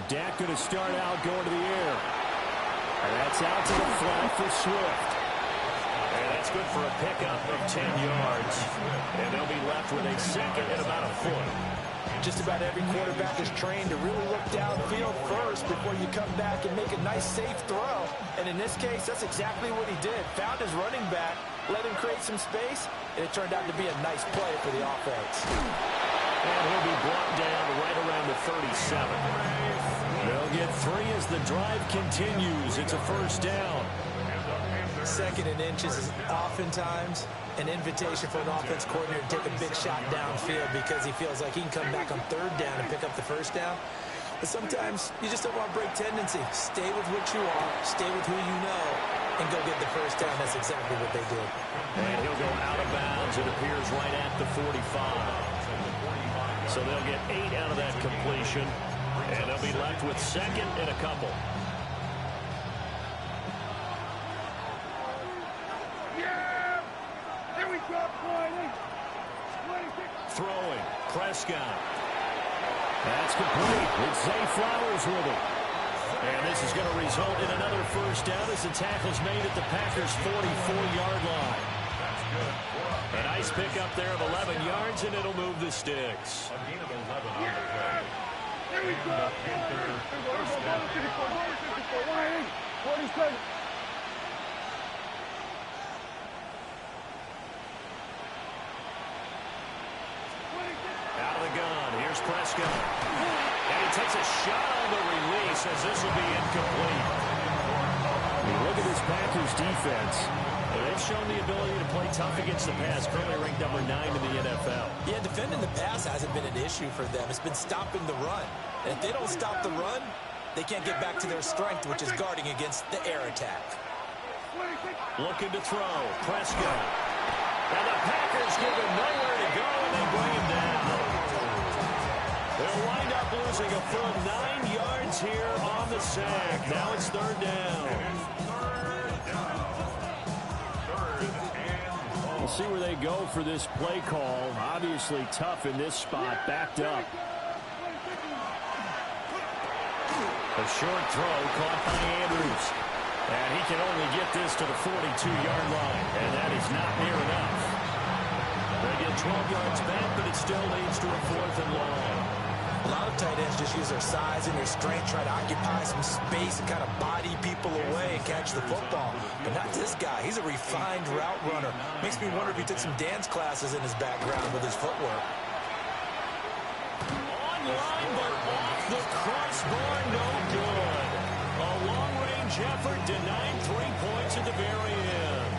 Dak going to start out going to the air. And that's out to the flat for Swift. And that's good for a pickup of 10 yards. And they'll be left with a second and about a foot. Just about every quarterback is trained to really look downfield first before you come back and make a nice, safe throw. And in this case, that's exactly what he did. Found his running back, let him create some space, and it turned out to be a nice play for the offense. And he'll be brought down right around the 37. They'll get 3 as the drive continues. It's a first down. Second and inches is oftentimes an invitation for an offense coordinator to take a big shot downfield because he feels like he can come back on third down and pick up the first down. But sometimes you just don't want to break tendency. Stay with what you are, stay with who you know, and go get the first down. That's exactly what they did. And he'll go out of bounds, it appears, right at the 45. So they'll get 8 out of that completion, and they'll be left with second and a couple. Throwing, Prescott. That's complete. It's Zay Flowers with it. And this is going to result in another first down as the tackle's made at the Packers' 44-yard line. A nice pickup there of 11 yards, and it'll move the sticks. Out of the gun, here's Prescott. And he takes a shot on the release as this will be incomplete. Look at this Packers defense. They've shown the ability to play tough against the pass, currently ranked number 9 in the NFL. Yeah, defending the pass hasn't been an issue for them. It's been stopping the run. And if they don't stop the run, they can't get back to their strength, which is guarding against the air attack. Looking to throw, Prescott. And the Packers give him nowhere to go, and they bring him down. They'll wind up losing a full 9 yards here on the sack. Now it's third down. We'll see where they go for this play call. Obviously tough in this spot, backed up. A short throw caught by Andrews. And he can only get this to the 42-yard line, and that is not near enough. They get 12 yards back, but it still leads to a 4th and long. A lot of tight ends just use their size and their strength, try to occupy some space and kind of body people away and catch the football. But not this guy. He's a refined route runner. Makes me wonder if he took some dance classes in his background with his footwork. Online, but off the crossbar, no good. A long-range effort denied 3 points at the very end.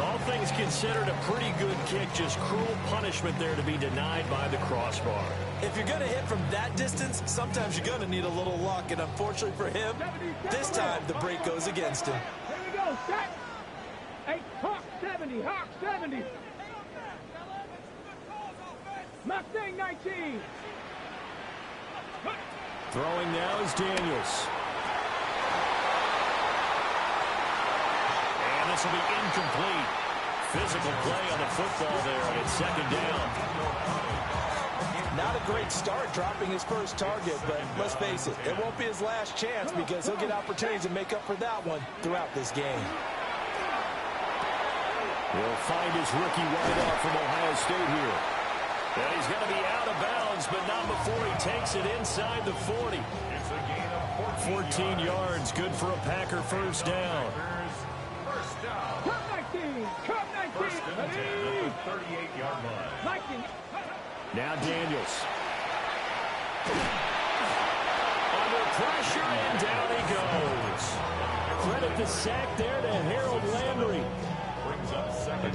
All things considered, a pretty good kick, just cruel punishment there to be denied by the crossbar. If you're going to hit from that distance, sometimes you're going to need a little luck, and unfortunately for him, this time the break goes against him. Here we go, set. Hey, Hawk 70, Hawk 70. Mustang 19. Throwing now is Daniels. And this will be incomplete. Physical play on the football there, and it's second down. Not a great start dropping his first target, but let's face it, it won't be his last chance because he'll get opportunities to make up for that one throughout this game. He'll find his rookie wideout from Ohio State here. And he's going to be out of bounds, but not before he takes it inside the 40. 14 yards, good for a Packer first down. Cup 19, Cup 19. 38-yard line. 19. Now Daniels. Under pressure, and down he goes. Credit the sack there to Harold Landry.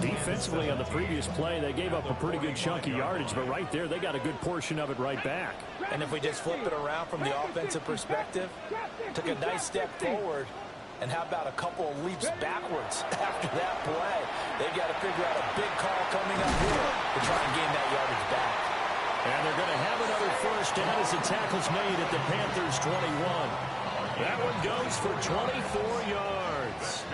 Defensively on the previous play, they gave up a pretty good chunk of yardage, but right there, they got a good portion of it right back. And if we just flip it around from the offensive perspective, took a nice step forward, and how about a couple of leaps backwards after that play? They've got to figure out a big call coming up here to try and gain that yardage back. And they're going to have another first down as the tackle's made at the Panthers' 21. That one goes for 24 yards.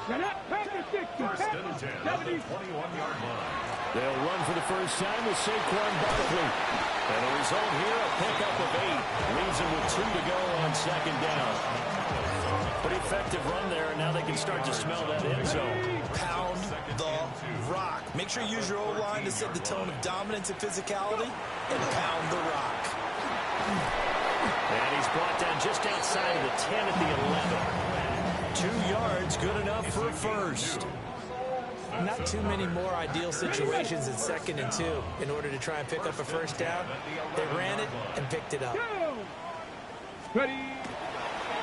Set up, Packers 60, 70. 21-yard line. They'll run for the first time with Saquon Barkley. And the result here, a pickup of 8. Leaves them with 2 to go on second down. Pretty effective run there, and now they can start to smell that end zone. Pound the rock. Make sure you use your O-line to set the tone of dominance and physicality, and pound the rock. And he's brought down just outside of the 10 at the 11. 2 yards, good enough for a first. Not too many more ideal situations in 2nd and 2 in order to try and pick up a first down. They ran it and picked it up. Ready.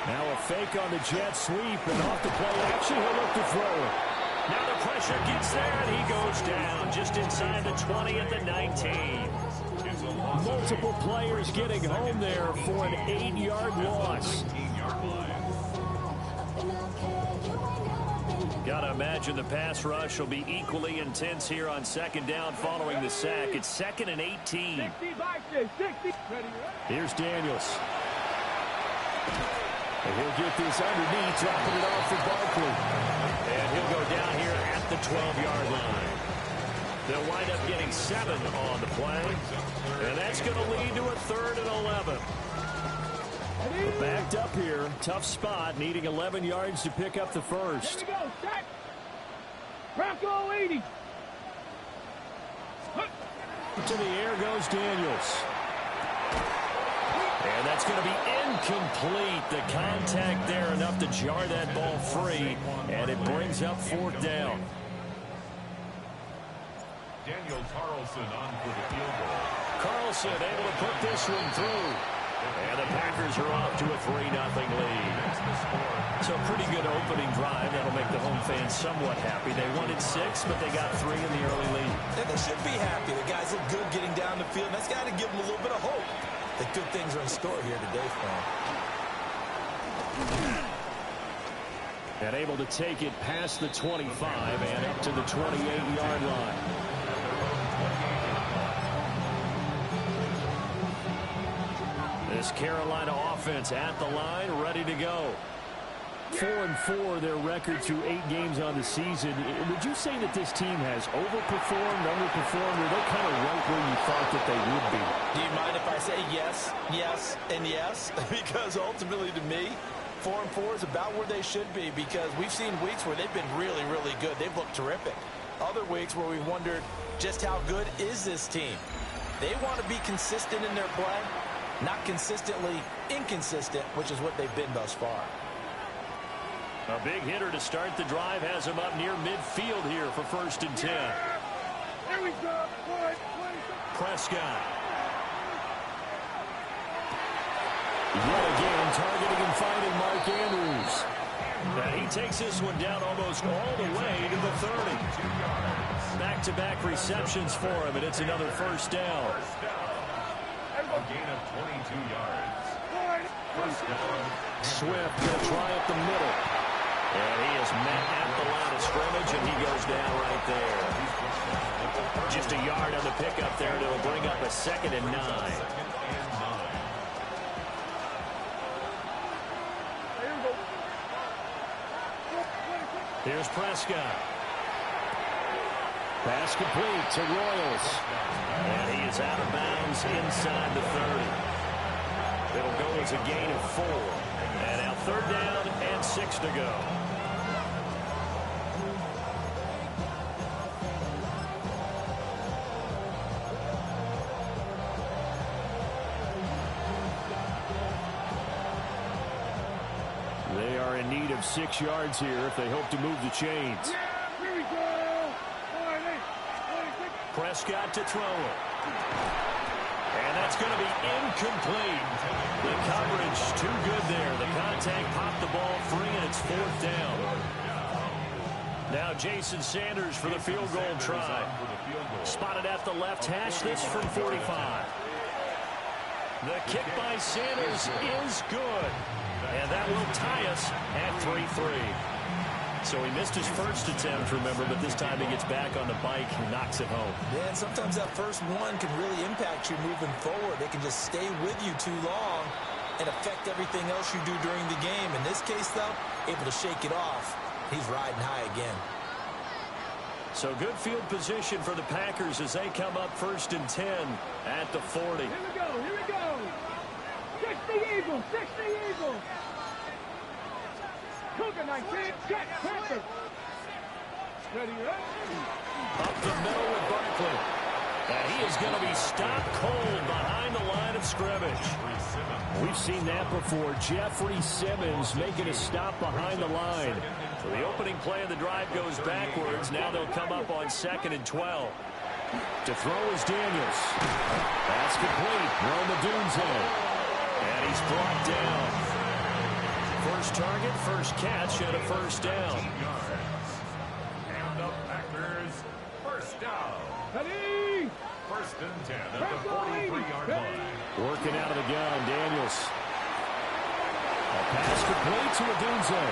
Now a fake on the jet sweep, and off the play action, he'll look to throw it. Now the pressure gets there, and he goes down just inside the 20 at the 19. Multiple players getting home there for an 8-yard loss. Got to imagine the pass rush will be equally intense here on second down following the sack. It's 2nd and 18. 60. Here's Daniels. And he'll get this underneath, dropping it off for Barkley. And he'll go down here at the 12-yard line. They'll wind up getting 7 on the play. And that's going to lead to a 3rd and 11. We're backed up here. Tough spot, needing 11 yards to pick up the first. Here we go. Set. Bronco 80. To the air goes Daniels. And that's going to be incomplete. The contact there enough to jar that ball free. And it brings up 4th down. Daniel Carlson on for the field goal. Carlson able to put this one through. And the Packers are off to a 3-0 lead. So a pretty good opening drive. That'll make the home fans somewhat happy. They wanted 6, but they got 3 in the early lead. And they should be happy. The guys look good getting down the field. That's got to give them a little bit of hope that good things are in store here today for them. And able to take it past the 25 and up to the 28-yard line. This Carolina offense at the line, ready to go. 4-4 their record through 8 games on the season. Would you say that this team has overperformed, underperformed, or they kind of right where you thought that they would be? Do you mind if I say yes, yes, and yes? Because ultimately to me, 4-4 is about where they should be, because we've seen weeks where they've been really, really good. They've looked terrific. Other weeks where we've wondered just how good is this team. They want to be consistent in their play, not consistently inconsistent, which is what they've been thus far. A big hitter to start the drive has him up near midfield here for 1st and 10. There we go. Prescott. Yet again, targeting and finding Mark Andrews. And he takes this one down almost all the way to the 30. Back-to-back receptions for him, and it's another 1st down. A gain of 22 yards. First down. Swift going to try up the middle. And he is met at the line of scrimmage, and he goes down right there. Just a yard on the pickup there, and it'll bring up a 2nd and 9. Here's Prescott. Pass complete to Royals. And he is out of bounds inside the 30. It'll go as a gain of 4. And now 3rd down and 6 to go. They are in need of 6 yards here if they hope to move the chains. Here we go. Prescott to throw it. And that's going to be incomplete. The coverage too good there. The contact popped the ball free, and it's 4th down. Now Jason Sanders for the field goal try. Spotted at the left hash, this from 45. The kick by Sanders is good. And that will tie us at 3-3. So he missed his first attempt, remember, but this time he gets back on the bike and knocks it home. Yeah, and sometimes that first one can really impact you moving forward. They can just stay with you too long and affect everything else you do during the game. In this case, though, able to shake it off. He's riding high again. So good field position for the Packers as they come up 1st and 10 at the 40. Here we go, here we go. 60 Eagles, 60 Eagles. Cougar 19, check, Panther. Ready, Up the middle with Barkley. And he is going to be stopped cold behind the line of scrimmage. We've seen that before. Jeffrey Simmons making a stop behind the line. So the opening play of the drive goes backwards. Now they'll come up on 2nd and 12. To throw is Daniels. That's complete. Rome Odunze. And he's brought down. First target, first catch, and a first down. And the Packers, first down. ready. 1st and 10 at the 43-yard line. Working out of the gun, Daniels. A pass complete to Odunze.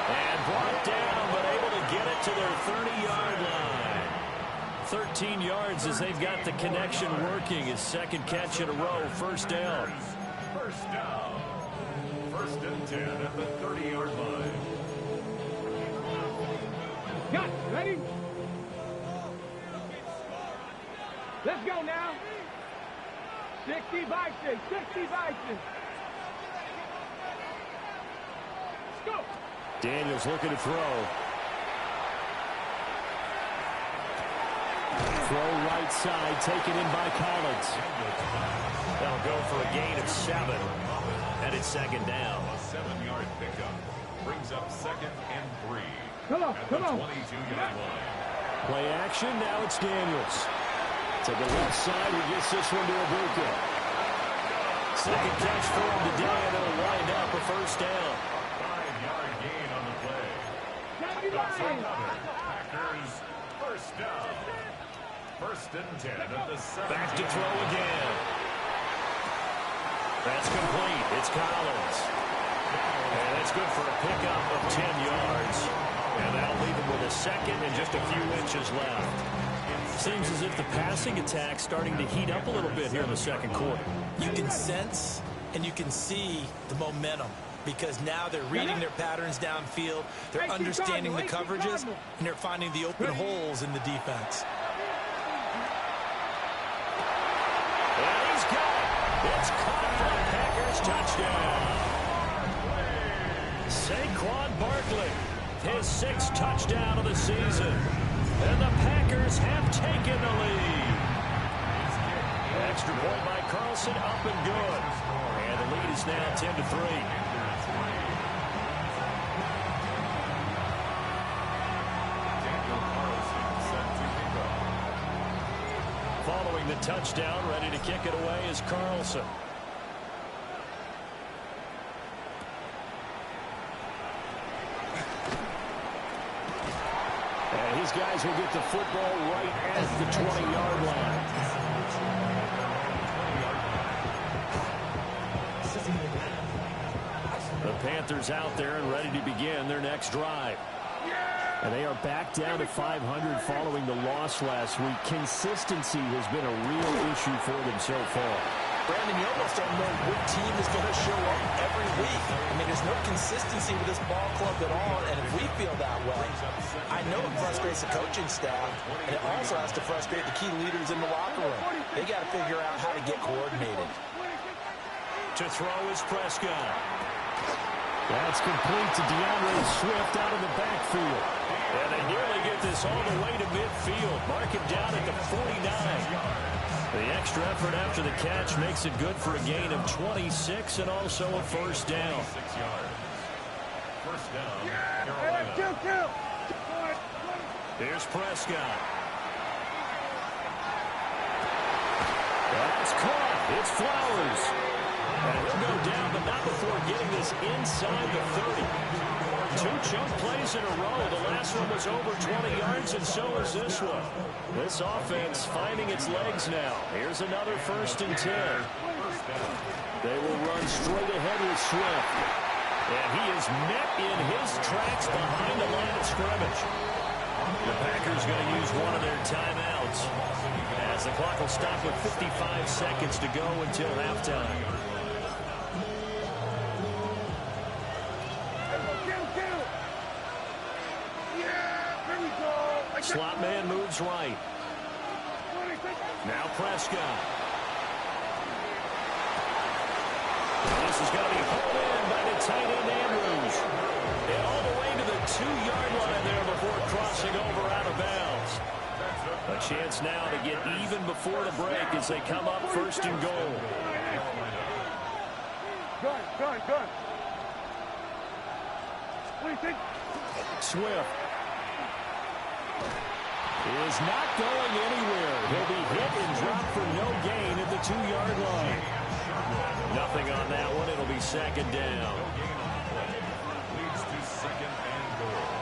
And brought down, but able to get it to their 30-yard line. 13 yards as they've got the connection working. His second catch in a row, first down. First down. 1st and 10 at the 30-yard line. Got, ready. Let's go now. 60 Vikings, 60 Vikings. Let's go. Daniels looking to throw. Throw right side, taken in by Collins. They'll go for a gain of 7. And it's 2nd down. A 7-yard pickup brings up 2nd and 3. Come on, at come the on. 22-yard line. Play action, now it's Daniels. To the left side, he gets this one to Ibuka. Second catch for him today, and it'll wind up a first down. 5-yard gain on the play. That's another. Packers, first down. 1st and 10 at the 7. Back to throw again. That's complete. It's Collins. And that's good for a pickup of 10 yards. And that'll leave him with a second and just a few inches left. Seems as if the passing attack's starting to heat up a little bit here in the second quarter. You can sense and you can see the momentum because now they're reading their patterns downfield, they're understanding the coverages, and they're finding the open holes in the defense. And he's got it. It's caught for a Packers touchdown. Saquon Barkley, his 6th touchdown of the season. And the Packers have taken the lead. Extra point by Carlson, up and good. And the lead is now 10-3. Following the touchdown, ready to kick it away is Carlson. And his guys will get the football right at the 20-yard line. The Panthers out there and ready to begin their next drive. And they are back down to 500 following the loss last week. Consistency has been a real issue for them so far. Brandon, you almost don't know what team is going to show up every week. I mean, there's no consistency with this ball club at all, and if we feel that way, I know it frustrates the coaching staff, and it also has to frustrate the key leaders in the locker room. They got to figure out how to get coordinated. To throw is Prescott. That's complete to DeAndre Swift out of the backfield. And they nearly get this all the way to midfield. Mark him down at the 49. The extra effort after the catch makes it good for a gain of 26 and also a first down. 6 yards. First down, Carolina. Here's Prescott. That's caught. It's Flowers. And he'll go down, but not before getting this inside the 30. 2 chunk plays in a row. The last one was over 20 yards, and so is this one. This offense finding its legs now. Here's another 1st and 10. They will run straight ahead with Swift. And he is met in his tracks behind the line of scrimmage. The Packers going to use one of their timeouts as the clock will stop with 55 seconds to go until halftime. Slot man moves right. Now Prescott. This is going to be hauled in by the tight end Andrews. And all the way to the 2-yard line there before crossing over out of bounds. A chance now to get even before the break as they come up first and goal. Good. Swift is not going anywhere. He'll be hit and dropped for no gain at the 2-yard line. Nothing on that one. It'll be second down. Leads to second and goal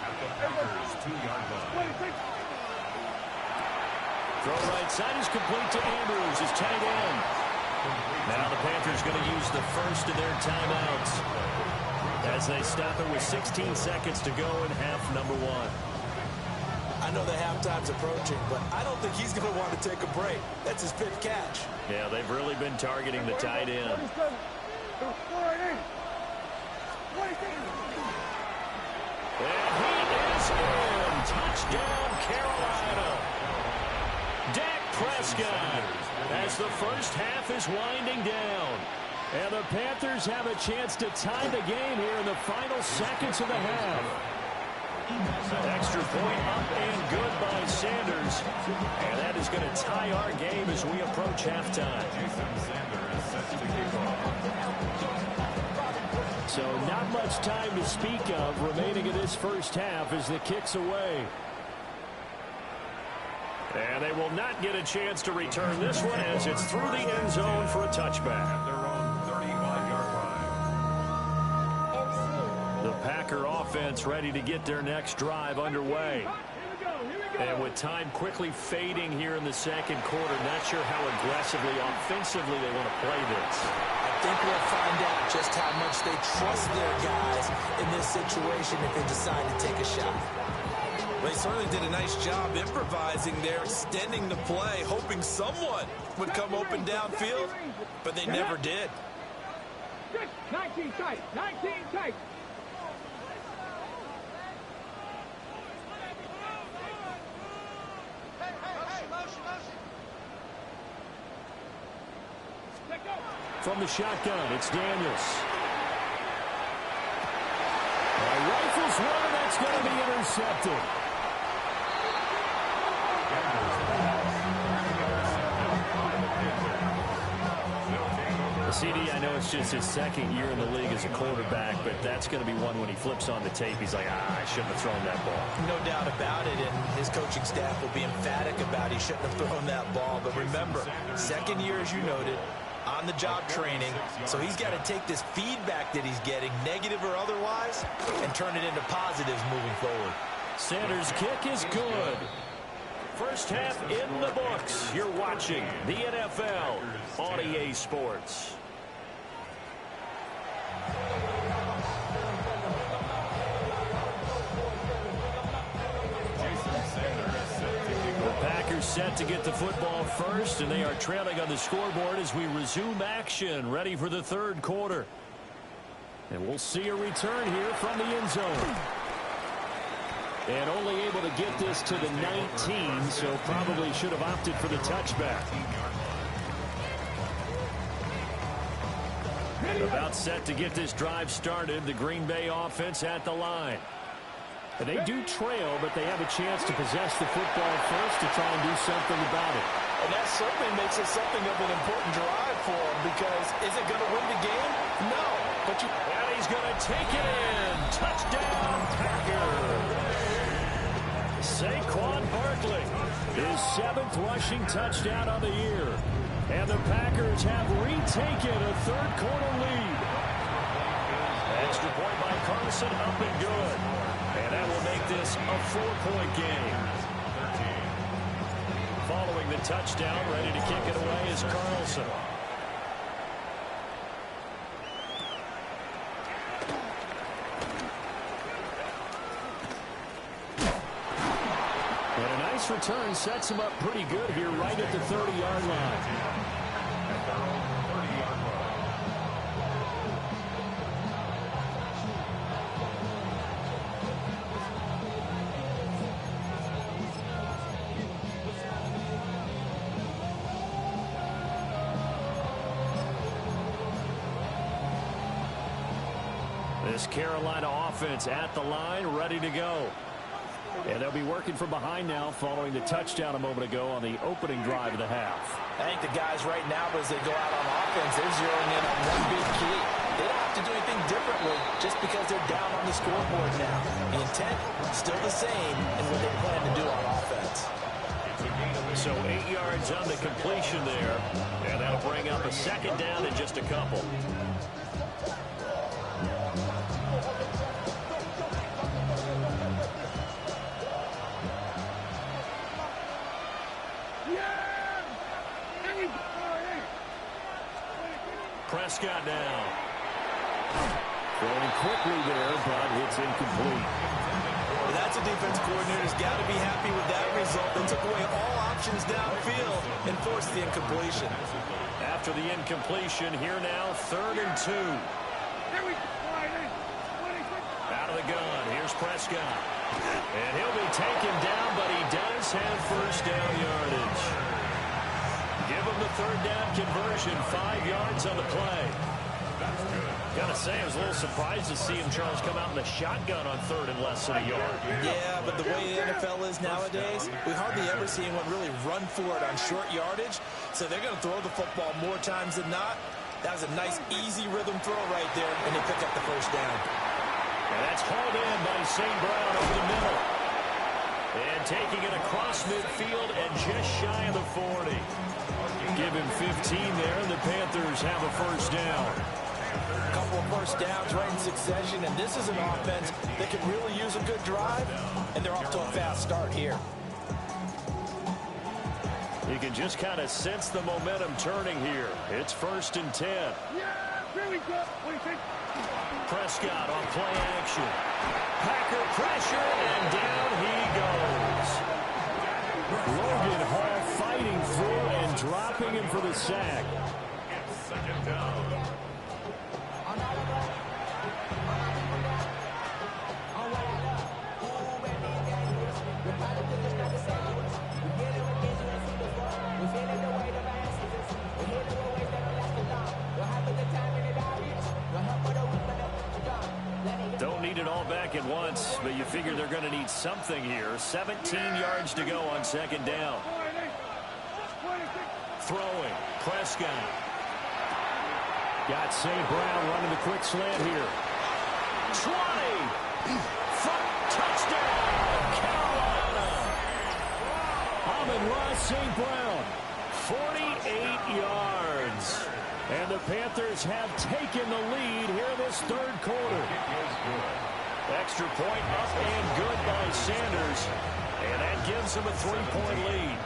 at the Packers 2-yard line. Throw right side is complete to Andrews, his tight end. Now the Panthers going to use the first of their timeouts as they stop it with 16 seconds to go in half number 1. I know the halftime's approaching, but I don't think he's going to want to take a break. That's his 5th catch. Yeah, they've really been targeting the tight end. And he is in. Touchdown, Carolina. Dak Prescott as the first half is winding down. And the Panthers have a chance to tie the game here in the final seconds of the half. Extra point up and good by Sanders. And that is going to tie our game as we approach halftime. Jason Sanders is set to kick off. So not much time to speak of remaining in this first half as the kick's away. And they will not get a chance to return this one as it's through the end zone for a touchback. At their own 35-yard line. The Packer offense ready to get their next drive underway. And with time quickly fading here in the second quarter, not sure how aggressively, offensively they want to play this. I think we'll find out just how much they trust their guys in this situation if they decide to take a shot. They certainly did a nice job improvising there, extending the play, hoping someone would come open downfield, but they never did. 19 tight. 19 tight. From the shotgun, it's Daniels. Rifles one, and that's going to be intercepted. CD, I know it's just his second year in the league as a quarterback, but that's going to be one when he flips on the tape. He's like, I shouldn't have thrown that ball. No doubt about it, and his coaching staff will be emphatic about he shouldn't have thrown that ball. But remember, second year, as you noted, on-the-job training, so he's got to take this feedback that he's getting, negative or otherwise, and turn it into positives moving forward. Sanders' kick is good. First half in the books. You're watching the NFL on EA Sports. The Packers set to get the football first, and they are trailing on the scoreboard as we resume action, ready for the third quarter. And we'll see a return here from the end zone. And only able to get this to the 19, so probably should have opted for the touchback. About set to get this drive started, the Green Bay offense at the line. And they do trail, but they have a chance to possess the football first to try and do something about it. And that certainly makes it something of an important drive for him, because is it going to win the game? No. But and he's going to take it in. Touchdown, Packers. Saquon Barkley, his 7th rushing touchdown of the year. And the Packers have retaken a third-quarter lead. Extra point by Carson, up and good. And that will make this a 4-point game. Following the touchdown, ready to kick it away is Carlson. Return sets him up pretty good here right at the 30-yard line. This Carolina offense at the line, ready to go. And they'll be working from behind now following the touchdown a moment ago on the opening drive of the half. I think the guys right now, as they go out on offense, they're zeroing in on one big key. They don't have to do anything differently just because they're down on the scoreboard now. The intent, still the same in what they plan to do on offense. So 8 yards on the completion there, and that'll bring up a second down in just a couple. Prescott now. Throwing quickly there, but it's incomplete. Well, that's a defense coordinator's got to be happy with that result. They took away all options downfield and forced the incompletion. After the incompletion, here now, 3rd and 2. Out of the gun, here's Prescott. And he'll be taken down, but he does have first down yardage. Give him the 3rd down conversion, 5 yards on the play. Gotta say, I was a little surprised to see him, Charles, come out in the shotgun on 3rd and less than a yard. Yeah, but the way the NFL is nowadays, we hardly ever see anyone really run for it on short yardage. So they're going to throw the football more times than not. That was a nice, easy rhythm throw right there, and they pick up the first down. And that's hauled in by St. Brown over the middle. And taking it across midfield and just shy of the 40. Give him 15 there, and the Panthers have a first down. A couple of first downs right in succession, and this is an offense that can really use a good drive, and they're off to a fast start here. You can just kind of sense the momentum turning here. It's 1st and 10. Prescott on play action. Packer pressure, and down he goes. Logan Hall fighting through and dropping him for the sack. 2nd down. Don't need it all back at once, but you figure they're going to need something here. 17 yards to go on 2nd down. Throwing, Prescott. Got St. Brown running the quick slant here. 20! Front touchdown, Carolina! Amon-Ra St. Brown. 48 yards. And the Panthers have taken the lead here in this 3rd quarter. Extra point up and good by Sanders. And that gives them a 3-point lead.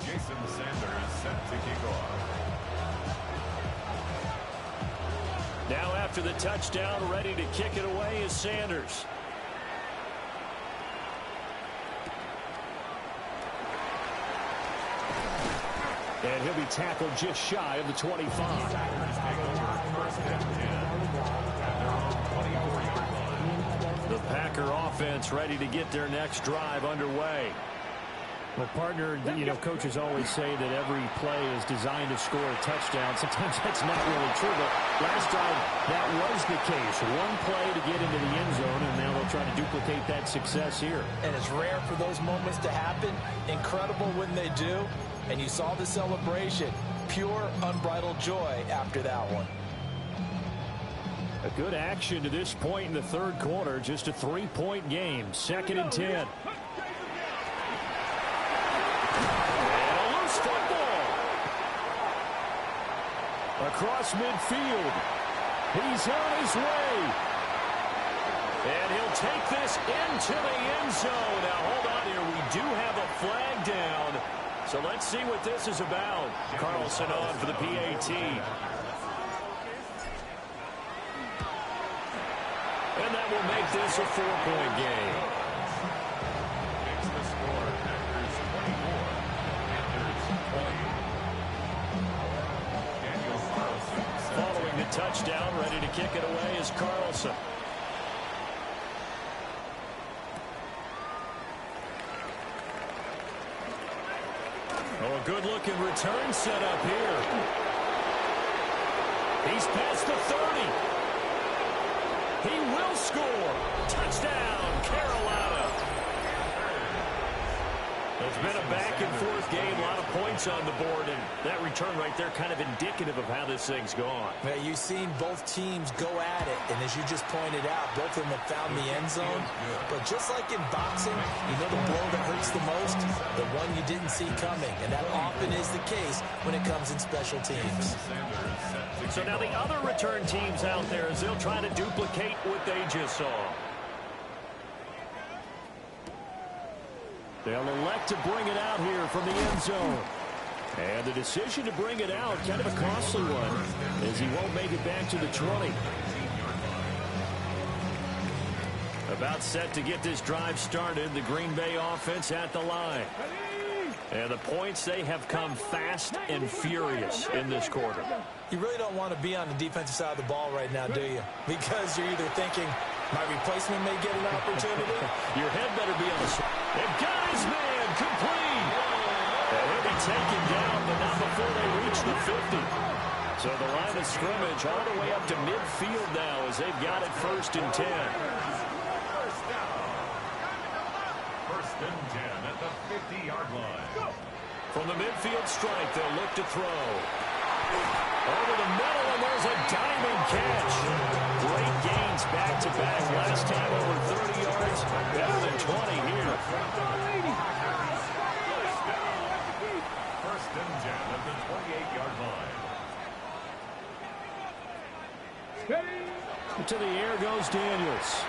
Jason Sanders set to kick off. Now after the touchdown, ready to kick it away is Sanders. And he'll be tackled just shy of the 25. The Packer offense ready to get their next drive underway. Well, partner, you know, coaches always say that every play is designed to score a touchdown. Sometimes that's not really true, but last drive, that was the case. One play to get into the end zone, and now they'll try to duplicate that success here. And it's rare for those moments to happen. Incredible when they do. And you saw the celebration. Pure, unbridled joy after that one. A good action to this point in the 3rd quarter. Just a 3-point game. 2nd and 10. And a loose football. Across midfield. He's on his way. And he'll take this into the end zone. Now, hold on here. We do have a flag down. So let's see what this is about. Carlson on for the PAT. And that will make this a 4-point game. Makes the score Packers 24, Panthers 20. Daniel Carlson. Following the touchdown, ready to kick it away is Carlson. Oh, a good-looking return set up here. He's past the 30. He will score. Touchdown, Carolina. It's been a back-and-forth game, a lot of points on the board, and that return right there kind of indicative of how this thing's gone. Yeah, you've seen both teams go at it, and as you just pointed out, both of them have found the end zone. But just like in boxing, you know the blow that hurts the most? The one you didn't see coming, and that often is the case when it comes in special teams. So now the other return teams out there as they'll try to duplicate what they just saw. They'll elect to bring it out here from the end zone. And the decision to bring it out, kind of a costly one, as he won't make it back to the 20. About set to get this drive started, the Green Bay offense at the line. And the points, they have come fast and furious in this quarter. You really don't want to be on the defensive side of the ball right now, do you? Because you're either thinking, my replacement may get an opportunity. Your head better be on the side. They've got his man complete. And he'll be taken down, but not before they reach the 50. So the line of scrimmage all the way up to midfield now as they've got it 1st and 10. First and 10 at the 50-yard line. From the midfield strike, they'll look to throw. Over the middle, and there's a diamond catch. Great gains back-to-back. Last time over 30 yards, better than 20 here. First and 10 at the 28-yard line. To the air goes Daniels.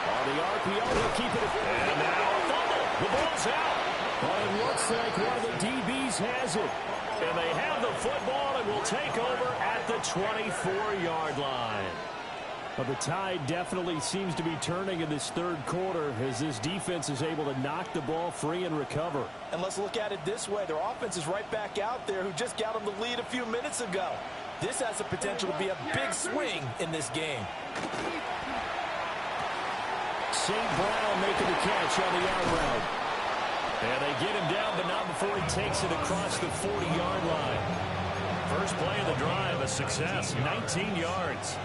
On the RPO, he'll keep it. And now a fumble. The ball's out. Well, it looks like one of the DBs has it. And they have the football and will take over at the 24-yard line. Well, the tide definitely seems to be turning in this third quarter as this defense is able to knock the ball free and recover. And let's look at it this way. Their offense is right back out there who just got them the lead a few minutes ago. This has the potential to be a big swing in this game. St. Brown making the catch on the out route. And they get him down, but not before he takes it across the 40-yard line. First play of the drive, a success, 19 yards.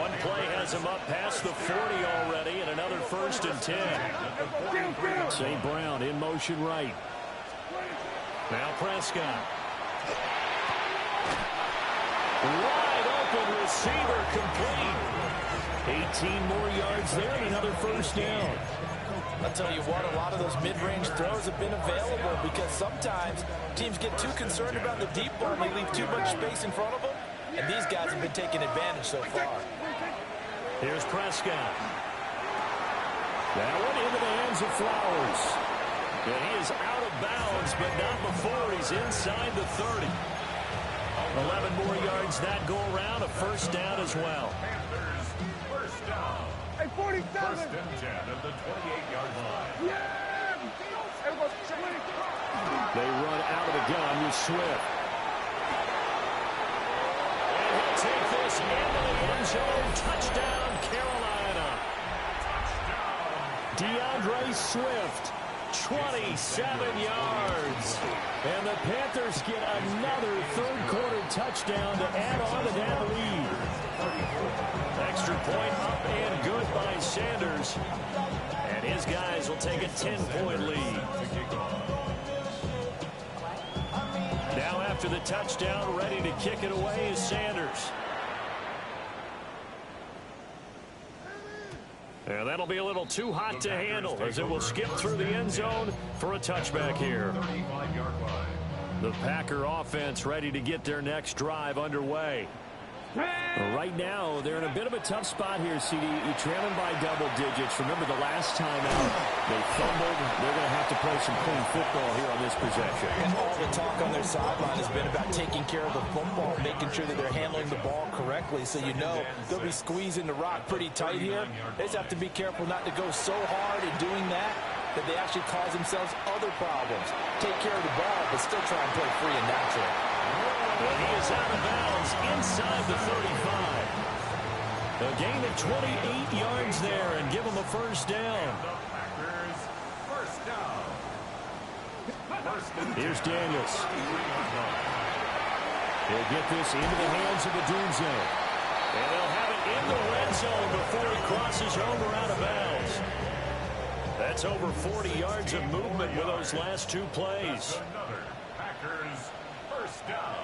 One play has him up past the 40 already, and another 1st and 10. St. Brown in motion right. Now Prescott. Wide open receiver complete. 18 more yards there and another 1st down. I'll tell you what, a lot of those mid-range throws have been available because sometimes teams get too concerned about the deep ball and they leave too much space in front of them. And these guys have been taking advantage so far. Here's Prescott. That one into the hands of Flowers. And he is out of bounds, but not before he's inside the 30. 11 more yards that go around, a 1st down as well. Panthers, first down. Hey, 47. First and 10 at the 28-yard line. Yeah! They run out of the gun with Swift. And he'll take this into the end zone. Touchdown, Carolina. DeAndre Swift, 27 yards. And the Panthers get another third-quarter touchdown to add on to that lead. Extra point up and good by Sanders. And his guys will take a 10-point lead. Now after the touchdown, ready to kick it away is Sanders. And that'll be a little too hot to handle as it will skip through the end zone for a touchback here. 35-yard line. The Packer offense ready to get their next drive underway. Right now, they're in a bit of a tough spot here, CD. You trail them by double digits. Remember the last time out, they fumbled. They're going to have to play some clean football here on this possession. And all the talk on their sideline has been about taking care of the football, making sure that they're handling the ball correctly. So you know they'll be squeezing the rock pretty tight here. They just have to be careful not to go so hard in doing that they actually cause themselves other problems. Take care of the ball, but still try and play free and natural. But he is out of bounds inside the 35. A gain of 28 yards there and give him a 1st down. The Packers, first down. First and Here's Daniels. He'll get this into the hands of the Dune Zone. And they'll have it in the red zone before he crosses over out of bounds. That's over 40 yards of movement with those last two plays. Another Packers first down.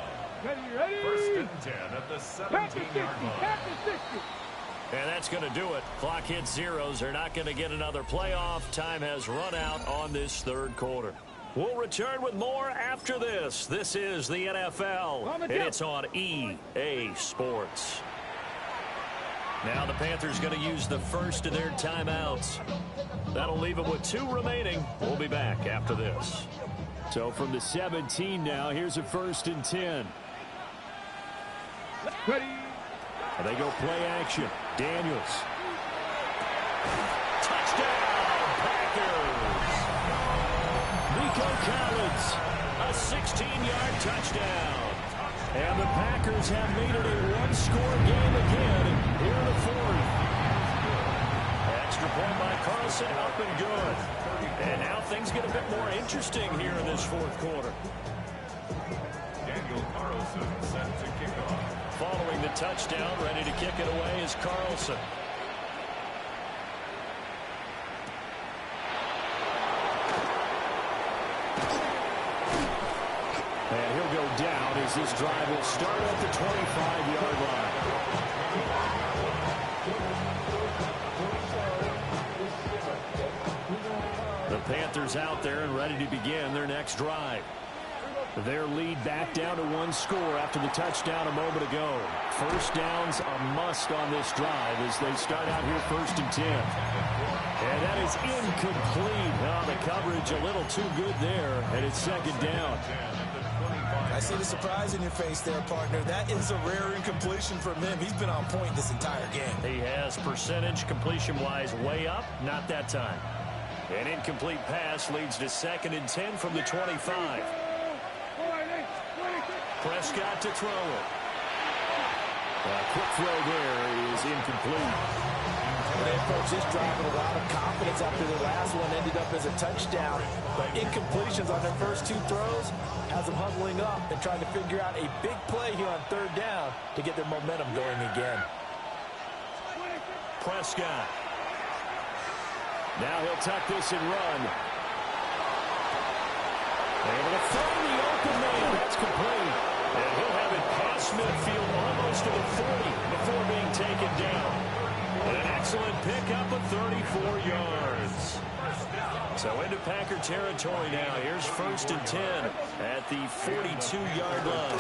Ready? First and 10 at the 17-yard line. Captain 60. And that's going to do it. Clock hits zeros. They're not going to get another playoff. Time has run out on this third quarter. We'll return with more after this. This is the NFL, and it's on EA Sports. Now the Panthers going to use the first of their timeouts. That'll leave them with 2 remaining. We'll be back after this. So from the 17 now, here's a first and 10. Ready? And they go play action. Daniels. Touchdown, Packers! Nico Collins. A 16-yard touchdown. And the Packers have made it a one-score game again here in the fourth. Extra point by Carlson, up and good. And now things get a bit more interesting here in this fourth quarter. Daniel Carlson set to kick off. Following the touchdown, ready to kick it away is Carlson. And he'll go down as this drive will start at the 25-yard line. The Panthers out there and ready to begin their next drive. Their lead back down to 1 score after the touchdown a moment ago. First down's a must on this drive as they start out here first and 10. And that is incomplete. Oh, the coverage a little too good there, and it's second down. I see the surprise in your face there, partner. That is a rare incompletion from him. He's been on point this entire game. He has percentage completion-wise way up, not that time. An incomplete pass leads to second and 10 from the 25. Prescott to throw it. A quick throw there is incomplete. They approach this drive with a lot of confidence after their last one ended up as a touchdown. But incompletions on their first 2 throws has them huddling up and trying to figure out a big play here on third down to get their momentum going again. Prescott. Now he'll tuck this and run. Able to find the open man. That's complete. And he'll have it past midfield almost to the 40 before being taken down. An excellent pickup of 34 yards. So into Packer territory now. Here's first and 10 at the 42-yard line.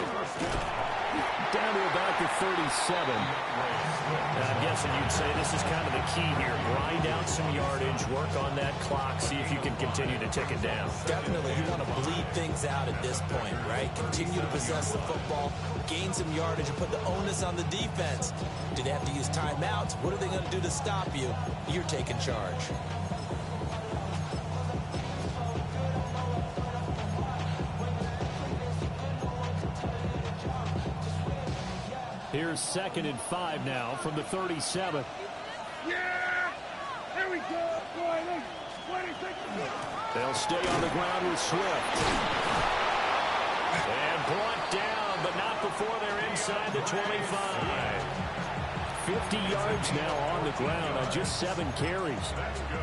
Down to about the 37. I'm guessing you'd say this is kind of the key here. Grind out some yardage, work on that clock, see if you can continue to tick it down. Definitely, you want to bleed things out at this point, right? Continue to possess the football, gain some yardage, and put the onus on the defense. Do they have to use timeouts? What are they going to do to stop you? You're taking charge. Here's second and 5 now from the 37. Yeah! There we go! 26. They'll stay on the ground with Swift. And brought down, but not before they're inside the 25. 50 yards now on the ground on just 7 carries.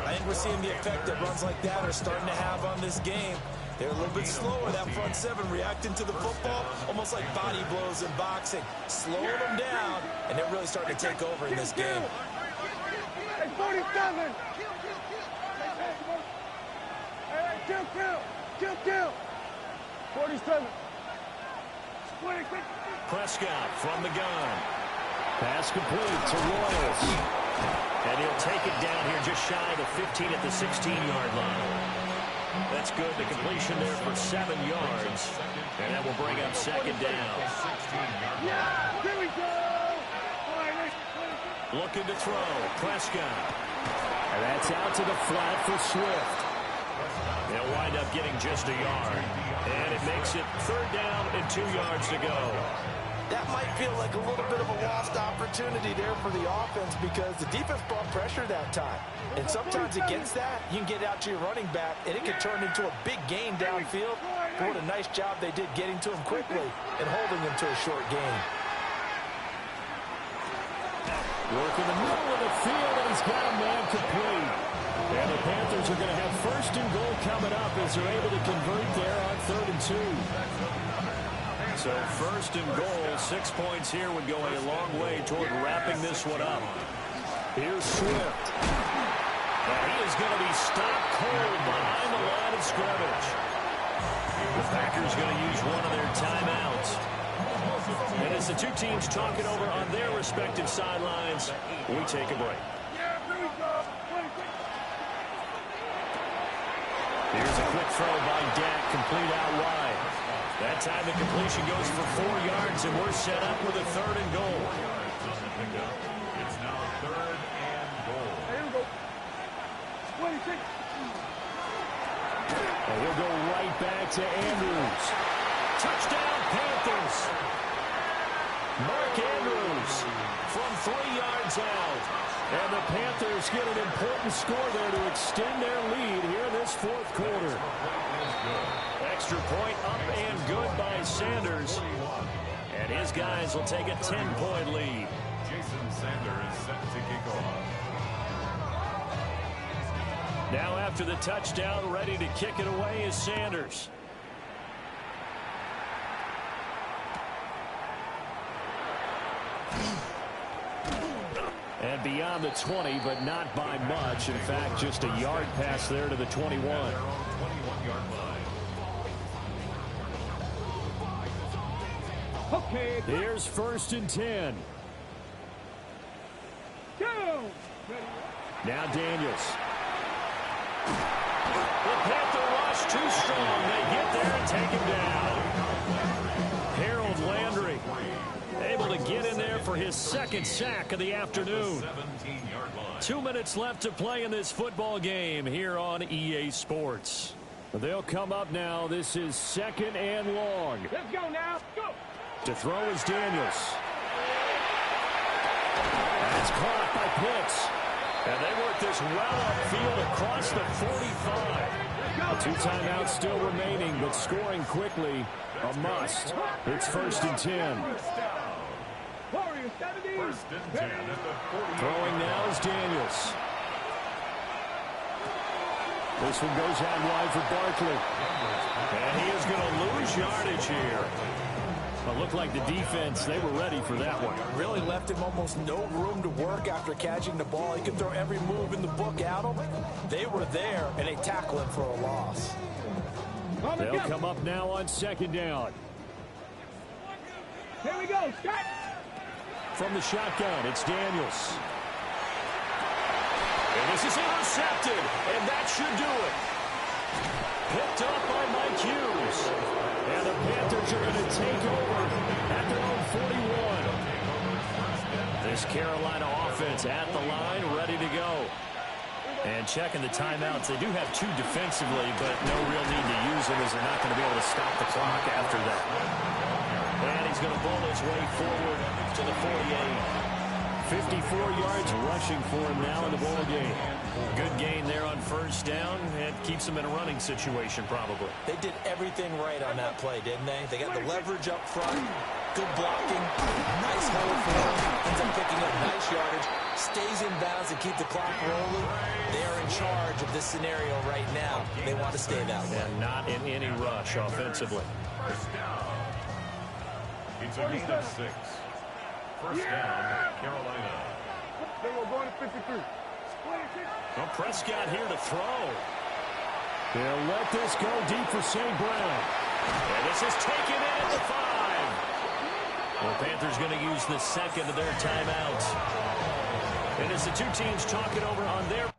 I think we're seeing the effect that runs like that are starting to have on this game. They're a little bit slower, that front 7, reacting to the football, almost like body blows in boxing. Slowing them down, and they're really starting to take over in this game. Hey, 47! Hey, kill! 47. 26. Prescott from the gun. Pass complete to Royals. And he'll take it down here just shy of the 15 at the 16-yard line. That's good. The completion there for 7 yards. And that will bring up second down. Yeah, here we go! Looking to throw. Prescott. And that's out to the flat for Swift. They'll wind up getting just a yard. And it makes it third down and 2 yards to go. That might feel like a little bit of a lost opportunity there for the offense because the defense brought pressure that time. And sometimes against that, you can get out to your running back, and it can turn into a big gain downfield. But what a nice job they did getting to him quickly and holding him to a short gain. Work in the middle of the field, and he's got a man complete. And the Panthers are going to have first and goal coming up as they're able to convert there on 3rd and 2. So first and goal, 6 points here would go a long way toward wrapping this one up. Here's Swift. And he is going to be stopped cold behind the line of scrimmage. The Packers going to use one of their timeouts. And as the two teams talk it over on their respective sidelines, we take a break. Here's a quick throw by Dak, complete out wide. That time the completion goes for 4 yards, and we're set up with a 3rd and goal. It's now 3rd and goal. Here we go. 26. And we'll go right back to Andrews. Touchdown, Panthers. Mark Andrews from 3 yards out. And the Panthers get an important score there to extend their lead here in this 4th quarter. Extra point up and good by Sanders. And his guys will take a 10-point lead. Jason Sanders set to kick off. Now after the touchdown, ready to kick it away is Sanders. And beyond the 20, but not by much. In fact, just a yard pass there to the 21. Their own 21-yard line. Okay. Here's 1st and 10. Down. Now Daniels. The Panther rush too strong. They get there and take him down. Harold Landry able to get in there for his 2nd sack of the afternoon. 17-yard line. 2 minutes left to play in this football game here on EA Sports. They'll come up now. This is 2nd and long. Let's go now. Go. To throw is Daniels. That's caught by Pitts. And they work this well upfield across the 45. 2 timeouts still remaining, but scoring quickly, a must. It's 1st and 10. Warriors 70. 1st and 10 at the 40. Throwing now is Daniels. This one goes out wide for Barkley. And he is going to lose yardage here. It looked like the defense, they were ready for that one. Really left him almost no room to work after catching the ball. He could throw every move in the book at him. They were there, and they tackle him for a loss. They'll come up now on 2nd down. Here we go. Start. From the shotgun, it's Daniels. And this is intercepted, and that should do it. Picked up by Mike Hughes. And the Panthers are going to take over at their own 41. This Carolina offense at the line, ready to go. And checking the timeouts, they do have 2 defensively, but no real need to use them as they're not going to be able to stop the clock after that. And he's going to bowl his way forward to the 48. 54 yards rushing for him now in the ball game. Good gain there on 1st down. It keeps them in a running situation, probably. They did everything right on that play, didn't they? They got the leverage up front, good blocking, nice hold for him, ends up picking up nice yardage, stays in bounds and keep the clock rolling. They are in charge of this scenario right now. They want to stay that way. And not in any rush offensively. 1st down. It's a gain of 6. 1st down, Carolina. They were going to 53. Well, Prescott here to throw. They'll let this go deep for St. Brown. And this is taken in at the 5. Well, Panthers going to use the 2nd of their timeouts. And as the two teams talk it over on their